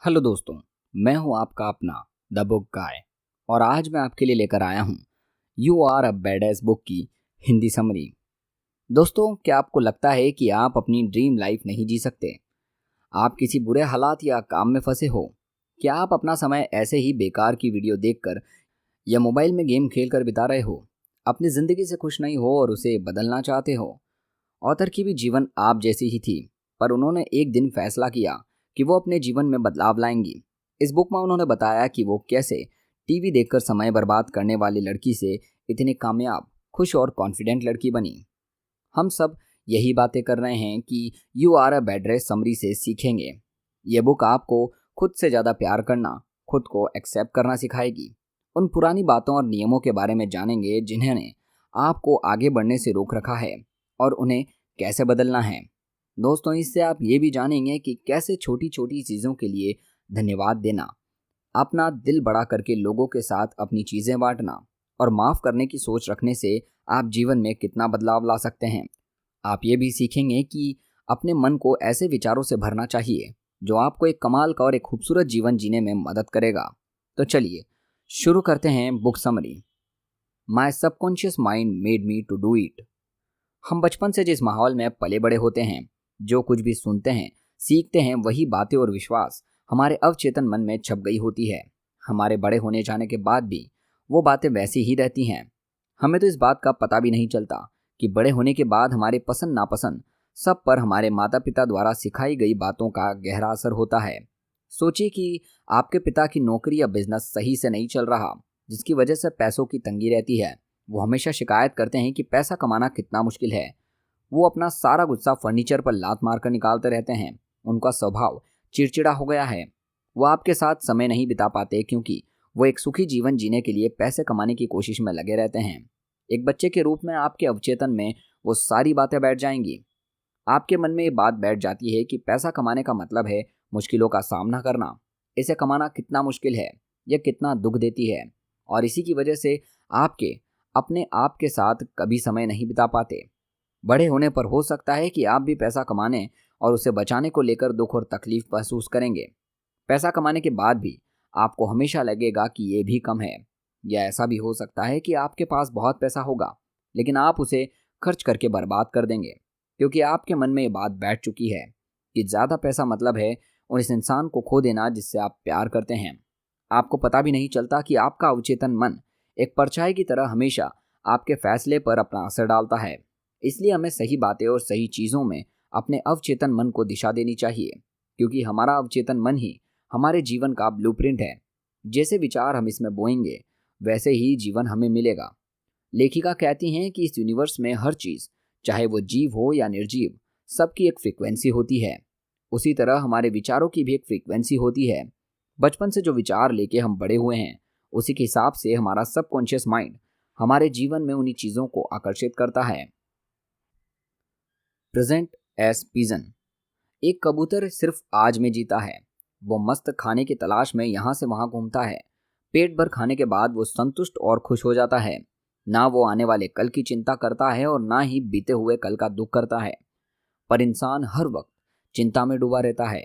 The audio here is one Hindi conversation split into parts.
हेलो दोस्तों, मैं हूं आपका अपना द बुक गाय और आज मैं आपके लिए लेकर आया हूं you are a badass book की हिंदी समरी। दोस्तों, क्या आपको लगता है कि आप अपनी ड्रीम लाइफ नहीं जी सकते? आप किसी बुरे हालात या काम में फंसे हो? क्या आप अपना समय ऐसे ही बेकार की वीडियो देखकर या मोबाइल में गेम खेलकर बिता रहे हो? अपनी जिंदगी से खुश नहीं हो और उसे बदलना चाहते हो? ऑथर की भी जीवन आप जैसी ही थी, पर उन्होंने एक दिन फैसला किया कि वो अपने जीवन में बदलाव लाएंगी। इस बुक में उन्होंने बताया कि वो कैसे टीवी देखकर समय बर्बाद करने वाली लड़की से इतनी कामयाब, खुश और कॉन्फिडेंट लड़की बनी। हम सब यही बातें कर रहे हैं कि you are a bed rest summary से सीखेंगे। ये बुक आपको खुद से ज़्यादा प्यार करना, खुद को एक्सेप्ट करना सिखाएगी। उन पुरानी बातों और नियमों के बारे में जानेंगे जिन्होंने आपको आगे बढ़ने से रोक रखा है और उन्हें कैसे बदलना है। दोस्तों, इससे आप ये भी जानेंगे कि कैसे छोटी छोटी चीज़ों के लिए धन्यवाद देना, अपना दिल बड़ा करके लोगों के साथ अपनी चीज़ें बांटना और माफ़ करने की सोच रखने से आप जीवन में कितना बदलाव ला सकते हैं। आप ये भी सीखेंगे कि अपने मन को ऐसे विचारों से भरना चाहिए जो आपको एक कमाल का और एक खूबसूरत जीवन जीने में मदद करेगा। तो चलिए शुरू करते हैं book summary. My subconscious mind made me to do it. हम बचपन से जिस माहौल में पले बड़े होते हैं, जो कुछ भी सुनते हैं, सीखते हैं, वही बातें और विश्वास हमारे अवचेतन मन में छप गई होती है। हमारे बड़े होने जाने के बाद भी वो बातें वैसी ही रहती हैं। हमें तो इस बात का पता भी नहीं चलता कि बड़े होने के बाद हमारे पसंद नापसंद सब पर हमारे माता पिता द्वारा सिखाई गई बातों का गहरा असर होता है। सोचिए कि आपके पिता की नौकरी या बिजनेस सही से नहीं चल रहा, जिसकी वजह से पैसों की तंगी रहती है। वो हमेशा शिकायत करते हैं कि पैसा कमाना कितना मुश्किल है। वो अपना सारा गुस्सा फर्नीचर पर लात मारकर निकालते रहते हैं। उनका स्वभाव चिड़चिड़ा हो गया है। वो आपके साथ समय नहीं बिता पाते क्योंकि वो एक सुखी जीवन जीने के लिए पैसे कमाने की कोशिश में लगे रहते हैं। एक बच्चे के रूप में आपके अवचेतन में वो सारी बातें बैठ जाएंगी। आपके मन में ये बात बैठ जाती है कि पैसा कमाने का मतलब है मुश्किलों का सामना करना। इसे कमाना कितना मुश्किल है, यह कितना दुख देती है। और इसी की वजह से आपके अपने आप के साथ कभी समय नहीं बिता पाते। बड़े होने पर हो सकता है कि आप भी पैसा कमाने और उसे बचाने को लेकर दुख और तकलीफ महसूस करेंगे। पैसा कमाने के बाद भी आपको हमेशा लगेगा कि ये भी कम है। या ऐसा भी हो सकता है कि आपके पास बहुत पैसा होगा, लेकिन आप उसे खर्च करके बर्बाद कर देंगे, क्योंकि आपके मन में ये बात बैठ चुकी है कि ज़्यादा पैसा मतलब है उस इंसान को खो देना जिससे आप प्यार करते हैं। आपको पता भी नहीं चलता कि आपका अवचेतन मन एक परछाई की तरह हमेशा आपके फैसले पर अपना असर डालता है। इसलिए हमें सही बातें और सही चीज़ों में अपने अवचेतन मन को दिशा देनी चाहिए, क्योंकि हमारा अवचेतन मन ही हमारे जीवन का ब्लूप्रिंट है। जैसे विचार हम इसमें बोएंगे, वैसे ही जीवन हमें मिलेगा। लेखिका कहती हैं कि इस यूनिवर्स में हर चीज़, चाहे वो जीव हो या निर्जीव, सबकी एक फ्रीक्वेंसी होती है। उसी तरह हमारे विचारों की भी एक फ्रीक्वेंसी होती है। बचपन से जो विचार लेके हम बड़े हुए हैं, उसी के हिसाब से हमारा सबकॉन्शियस माइंड हमारे जीवन में उन्हीं चीज़ों को आकर्षित करता है। Present as pigeon. एक कबूतर सिर्फ आज में जीता है। वो मस्त खाने की तलाश में यहाँ से वहाँ घूमता है। पेट भर खाने के बाद वो संतुष्ट और खुश हो जाता है। ना वो आने वाले कल की चिंता करता है और ना ही बीते हुए कल का दुख करता है। पर इंसान हर वक्त चिंता में डूबा रहता है।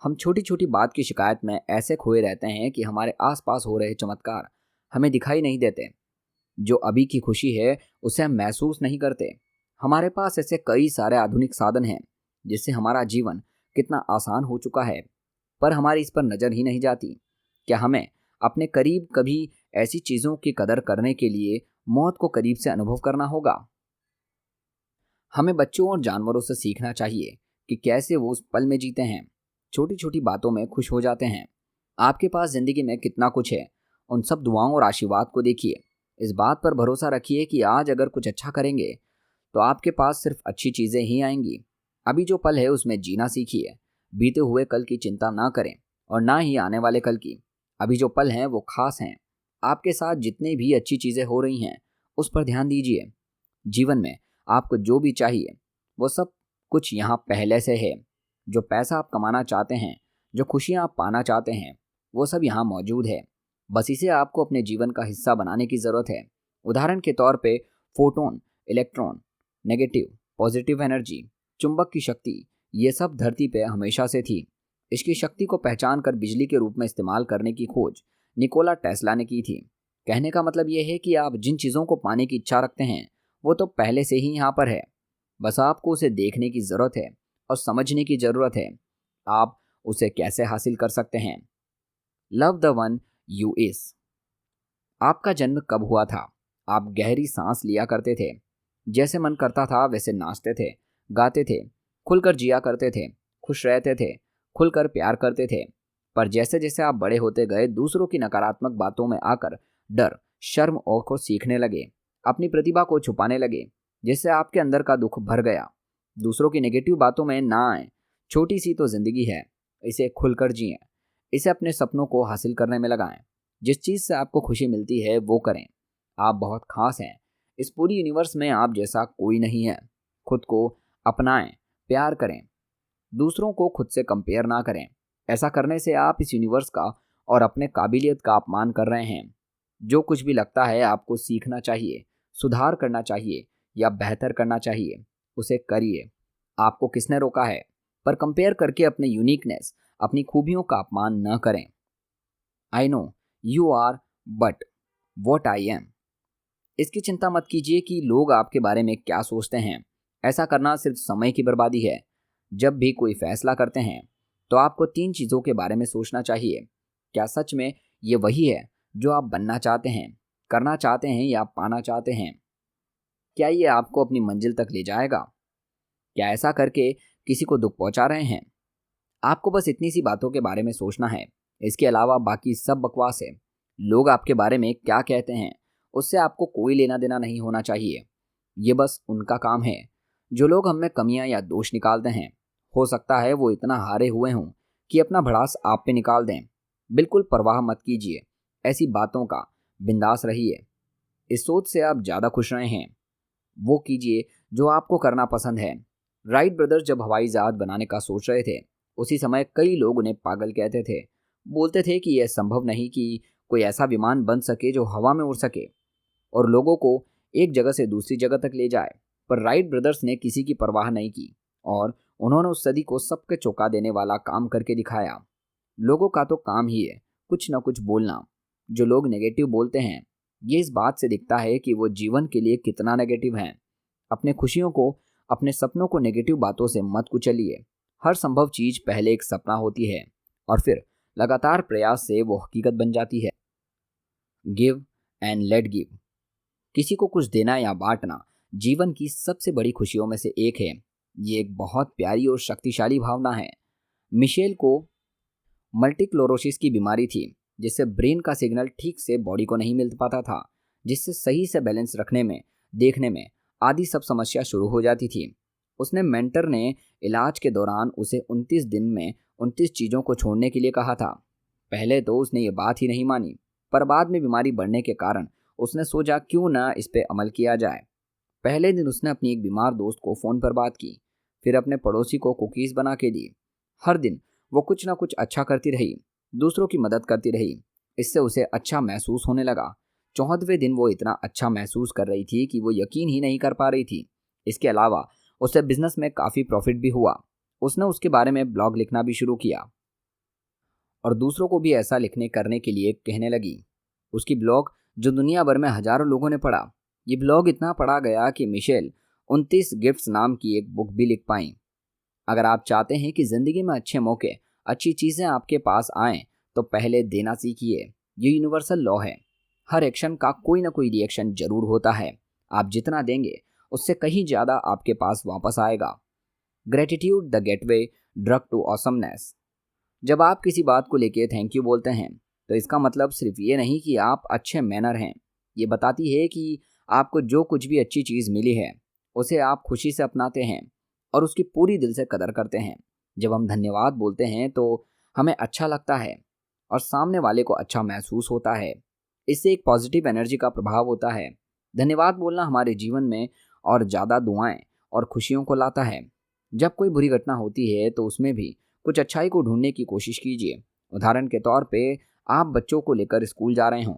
हम छोटी छोटी बात की शिकायत में ऐसे खोए रहते हैं कि हमारे आसपास हो रहे चमत्कार हमें दिखाई नहीं देते। जो अभी की खुशी है उसे हम महसूस नहीं करते। हमारे पास ऐसे कई सारे आधुनिक साधन हैं जिससे हमारा जीवन कितना आसान हो चुका है, पर हमारी इस पर नज़र ही नहीं जाती। क्या हमें अपने करीब कभी ऐसी चीज़ों की कदर करने के लिए मौत को करीब से अनुभव करना होगा? हमें बच्चों और जानवरों से सीखना चाहिए कि कैसे वो उस पल में जीते हैं, छोटी छोटी बातों में खुश हो जाते हैं। आपके पास ज़िंदगी में कितना कुछ है, उन सब दुआओं और आशीर्वाद को देखिए। इस बात पर भरोसा रखिए कि आज अगर कुछ अच्छा करेंगे तो आपके पास सिर्फ अच्छी चीज़ें ही आएंगी। अभी जो पल है उसमें जीना सीखिए। बीते हुए कल की चिंता ना करें और ना ही आने वाले कल की। अभी जो पल हैं वो खास हैं। आपके साथ जितनी भी अच्छी चीज़ें हो रही हैं उस पर ध्यान दीजिए। जीवन में आपको जो भी चाहिए वो सब कुछ यहाँ पहले से है। जो पैसा आप कमाना चाहते हैं, जो खुशियाँ आप पाना चाहते हैं, वो सब यहाँ मौजूद है। बस इसे आपको अपने जीवन का हिस्सा बनाने की ज़रूरत है। उदाहरण के तौर पे photon, electron, negative, positive energy, चुंबक की शक्ति, ये सब धरती पे हमेशा से थी। इसकी शक्ति को पहचान कर बिजली के रूप में इस्तेमाल करने की खोज निकोला टेस्ला ने की थी। कहने का मतलब यह है कि आप जिन चीज़ों को पाने की इच्छा रखते हैं वो तो पहले से ही यहाँ पर है, बस आपको उसे देखने की ज़रूरत है और समझने की ज़रूरत है आप उसे कैसे हासिल कर सकते हैं। Love the one you is. आपका जन्म कब हुआ था? आप गहरी सांस लिया करते थे, जैसे मन करता था वैसे नाचते थे, गाते थे, खुलकर जिया करते थे, खुश रहते थे, खुलकर प्यार करते थे। पर जैसे जैसे आप बड़े होते गए दूसरों की नकारात्मक बातों में आकर डर, शर्म और को सीखने लगे, अपनी प्रतिभा को छुपाने लगे, जिससे आपके अंदर का दुख भर गया। दूसरों की नेगेटिव बातों में ना आए। छोटी सी तो जिंदगी है, इसे खुलकर जिएं, इसे अपने सपनों को हासिल करने में लगाएं। जिस चीज़ से आपको खुशी मिलती है वो करें। आप बहुत खास हैं, इस पूरी यूनिवर्स में आप जैसा कोई नहीं है। खुद को अपनाएं, प्यार करें, दूसरों को खुद से कंपेयर ना करें। ऐसा करने से आप इस यूनिवर्स का और अपने काबिलियत का अपमान कर रहे हैं। जो कुछ भी लगता है आपको सीखना चाहिए, सुधार करना चाहिए या बेहतर करना चाहिए, उसे करिए। आपको किसने रोका है? पर कंपेयर करके अपने यूनिकनेस, अपनी खूबियों का अपमान न करें। I know you are but what I am. इसकी चिंता मत कीजिए कि लोग आपके बारे में क्या सोचते हैं। ऐसा करना सिर्फ समय की बर्बादी है। जब भी कोई फैसला करते हैं तो आपको 3 चीज़ों के बारे में सोचना चाहिए। क्या सच में ये वही है जो आप बनना चाहते हैं, करना चाहते हैं या पाना चाहते हैं? क्या ये आपको अपनी मंजिल तक ले जाएगा? क्या ऐसा करके किसी को दुख पहुंचा रहे हैं? आपको बस इतनी सी बातों के बारे में सोचना है। इसके अलावा बाकी सब बकवास है। लोग आपके बारे में क्या कहते हैं उससे आपको कोई लेना देना नहीं होना चाहिए। ये बस उनका काम है। जो लोग हम में कमियां या दोष निकालते हैं, हो सकता है वो इतना हारे हुए हों कि अपना भड़ास आप पे निकाल दें। बिल्कुल परवाह मत कीजिए ऐसी बातों का, बिंदास रहिए। इस सोच से आप ज़्यादा खुश रहे हैं। वो कीजिए जो आपको करना पसंद है। राइट ब्रदर्स जब हवाई जहाज बनाने का सोच रहे थे, उसी समय कई लोग उन्हें पागल कहते थे। बोलते थे कि यह संभव नहीं कि कोई ऐसा विमान बन सके जो हवा में उड़ सके और लोगों को एक जगह से दूसरी जगह तक ले जाए। पर राइट ब्रदर्स ने किसी की परवाह नहीं की और उन्होंने उस सदी को सबके चौंका देने वाला काम करके दिखाया। लोगों का तो काम ही है कुछ न कुछ बोलना। जो लोग नेगेटिव बोलते हैं, ये इस बात से दिखता है कि वो जीवन के लिए कितना नेगेटिव हैं। अपने खुशियों को, अपने सपनों को नेगेटिव बातों से मत कुचलिए। हर संभव चीज पहले एक सपना होती है और फिर लगातार प्रयास से वो हकीकत बन जाती है। Give and let give. किसी को कुछ देना या बांटना जीवन की सबसे बड़ी खुशियों में से एक है। ये एक बहुत प्यारी और शक्तिशाली भावना है। मिशेल को मल्टीक्लोरोसिस की बीमारी थी, जिससे ब्रेन का सिग्नल ठीक से बॉडी को नहीं मिल पाता था, जिससे सही से बैलेंस रखने में, देखने में आदि सब समस्या शुरू हो जाती थी। उसने मेंटर ने इलाज के दौरान उसे 29 दिन में 29 चीज़ों को छोड़ने के लिए कहा था। पहले तो उसने ये बात ही नहीं मानी, पर बाद में बीमारी बढ़ने के कारण उसने सोचा क्यों ना इस पे अमल किया जाए। पहले दिन उसने अपनी एक बीमार दोस्त को फ़ोन पर बात की, फिर अपने पड़ोसी को कुकीज़ बना के दी। हर दिन वो कुछ ना कुछ अच्छा करती रही, दूसरों की मदद करती रही। इससे उसे अच्छा महसूस होने लगा। 14वें दिन वो इतना अच्छा महसूस कर रही थी कि वो यकीन ही नहीं कर पा रही थी। इसके अलावा उसे बिजनेस में काफ़ी प्रॉफिट भी हुआ। उसने उसके बारे में ब्लॉग लिखना भी शुरू किया और दूसरों को भी ऐसा लिखने करने के लिए कहने लगी। उसकी ब्लॉग जो दुनिया भर में हजारों लोगों ने पढ़ा। ये ब्लॉग इतना पढ़ा गया कि मिशेल 29 गिफ्ट्स नाम की एक बुक भी लिख पाई। अगर आप चाहते हैं कि ज़िंदगी में अच्छे मौके, अच्छी चीज़ें आपके पास आएँ, तो पहले देना सीखिए। ये यूनिवर्सल लॉ है। हर एक्शन का कोई ना कोई रिएक्शन जरूर होता है। आप जितना देंगे उससे कहीं ज़्यादा आपके पास वापस आएगा। Gratitude the gateway drug to awesomeness. जब आप किसी बात को लेके थैंक यू बोलते हैं तो इसका मतलब सिर्फ ये नहीं कि आप अच्छे मैनर हैं। ये बताती है कि आपको जो कुछ भी अच्छी चीज़ मिली है उसे आप खुशी से अपनाते हैं और उसकी पूरी दिल से कदर करते हैं। जब हम धन्यवाद बोलते हैं तो हमें अच्छा लगता है और सामने वाले को अच्छा महसूस होता है। इससे एक पॉजिटिव एनर्जी का प्रभाव होता है। धन्यवाद बोलना हमारे जीवन में और ज़्यादा दुआएं और खुशियों को लाता है। जब कोई बुरी घटना होती है तो उसमें भी कुछ अच्छाई को ढूंढने की कोशिश कीजिए। उदाहरण के तौर पे आप बच्चों को लेकर स्कूल जा रहे हों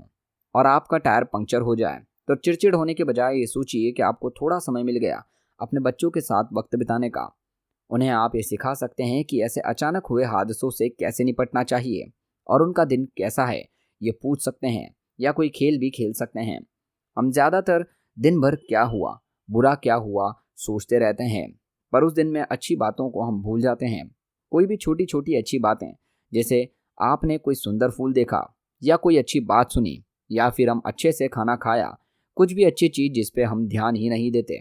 और आपका टायर पंक्चर हो जाए तो चिड़चिड़ होने के बजाय ये सोचिए कि आपको थोड़ा समय मिल गया अपने बच्चों के साथ वक्त बिताने का। उन्हें आप ये सिखा सकते हैं कि ऐसे अचानक हुए हादसों से कैसे निपटना चाहिए और उनका दिन कैसा है ये पूछ सकते हैं, या कोई खेल भी खेल सकते हैं। हम ज़्यादातर दिन भर क्या हुआ, बुरा क्या हुआ सोचते रहते हैं, पर उस दिन में अच्छी बातों को हम भूल जाते हैं। कोई भी छोटी छोटी अच्छी बातें, जैसे आपने कोई सुंदर फूल देखा या कोई अच्छी बात सुनी या फिर हम अच्छे से खाना खाया, कुछ भी अच्छी चीज़ जिस पे हम ध्यान ही नहीं देते।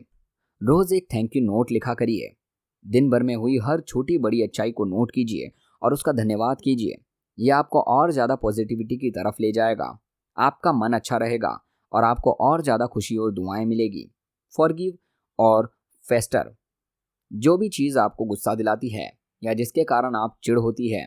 रोज़ एक थैंक यू नोट लिखा करिए। दिन भर में हुई हर छोटी बड़ी अच्छाई को नोट कीजिए और उसका धन्यवाद कीजिए। यह आपको और ज़्यादा पॉजिटिविटी की तरफ ले जाएगा। आपका मन अच्छा रहेगा और आपको और ज़्यादा खुशी और दुआएं मिलेगी। फॉरगिव और फेस्टर, जो भी चीज़ आपको गुस्सा दिलाती है या जिसके कारण आप चिढ़ होती है,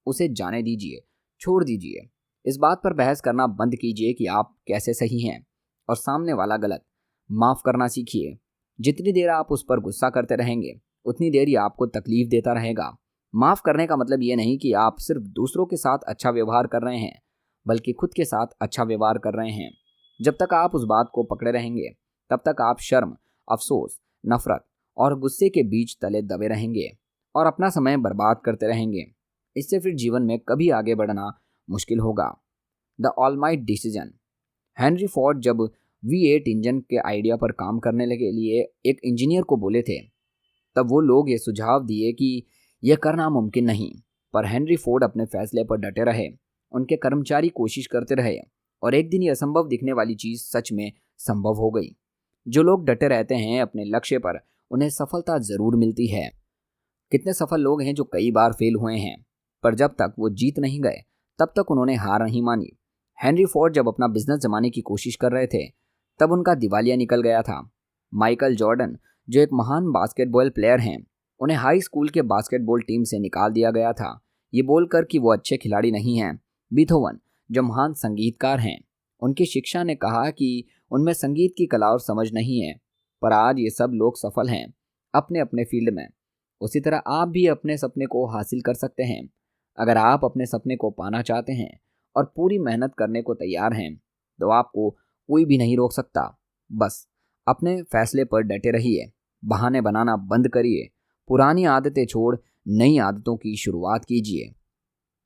उसे जाने दीजिए, छोड़ दीजिए। इस बात पर बहस करना बंद कीजिए कि आप कैसे सही हैं और सामने वाला गलत। माफ़ करना सीखिए। जितनी देर आप उस पर गुस्सा करते रहेंगे, उतनी देर ही आपको तकलीफ देता रहेगा। माफ़ करने का मतलब ये नहीं कि आप सिर्फ दूसरों के साथ अच्छा व्यवहार कर रहे हैं, बल्कि खुद के साथ अच्छा व्यवहार कर रहे हैं। जब तक आप उस बात को पकड़े रहेंगे, तब तक आप शर्म, अफसोस, नफरत और गुस्से के बीच तले दबे रहेंगे और अपना समय बर्बाद करते रहेंगे। इससे फिर जीवन में कभी आगे बढ़ना मुश्किल होगा। The almighty decision. Henry Ford जब V8 इंजन के आइडिया पर काम करने के लिए एक इंजीनियर को बोले थे, तब वो लोग ये सुझाव दिए कि यह करना मुमकिन नहीं, पर हेनरी फोर्ड अपने फैसले पर डटे रहे। उनके कर्मचारी कोशिश करते रहे और एक दिन ये असंभव दिखने वाली चीज़ सच में संभव हो गई। जो लोग डटे रहते हैं अपने लक्ष्य पर, उन्हें सफलता ज़रूर मिलती है। कितने सफल लोग हैं जो कई बार फेल हुए हैं, पर जब तक वो जीत नहीं गए, तब तक उन्होंने हार नहीं मानी। हेनरी फोर्ड जब अपना बिजनेस जमाने की कोशिश कर रहे थे, तब उनका दिवालिया निकल गया था। माइकल जॉर्डन, जो एक महान बास्केटबॉल प्लेयर हैं, उन्हें हाई स्कूल के बास्केटबॉल टीम से निकाल दिया गया था, ये बोलकर कि वो अच्छे खिलाड़ी नहीं हैं। बीथोवन, जो महान संगीतकार हैं, उनकी शिक्षा ने कहा कि उनमें संगीत की कला और समझ नहीं है, पर आज ये सब लोग सफल हैं अपने अपने फील्ड में। उसी तरह आप भी अपने सपने को हासिल कर सकते हैं। अगर आप अपने सपने को पाना चाहते हैं और पूरी मेहनत करने को तैयार हैं, तो आपको कोई भी नहीं रोक सकता। बस अपने फैसले पर डटे रहिए, बहाने बनाना बंद करिए, पुरानी आदतें छोड़ नई आदतों की शुरुआत कीजिए।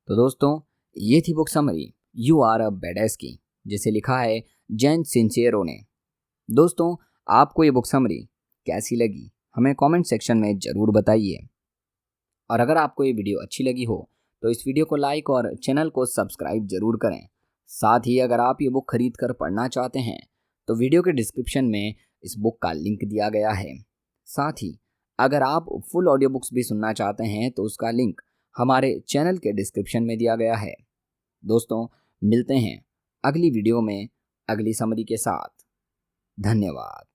तो दोस्तों, ये थी book summary you are a badass की, जिसे लिखा है जैन सिंचेरो ने। दोस्तों, आपको ये बुक समरी कैसी लगी हमें कमेंट सेक्शन में ज़रूर बताइए। और अगर आपको ये वीडियो अच्छी लगी हो तो इस वीडियो को लाइक और चैनल को सब्सक्राइब जरूर करें। साथ ही अगर आप ये बुक खरीद कर पढ़ना चाहते हैं तो वीडियो के डिस्क्रिप्शन में इस बुक का लिंक दिया गया है। साथ ही अगर आप फुल ऑडियो बुक्स भी सुनना चाहते हैं तो उसका लिंक हमारे चैनल के डिस्क्रिप्शन में दिया गया है। दोस्तों, मिलते हैं अगली वीडियो में अगली समरी के साथ। धन्यवाद।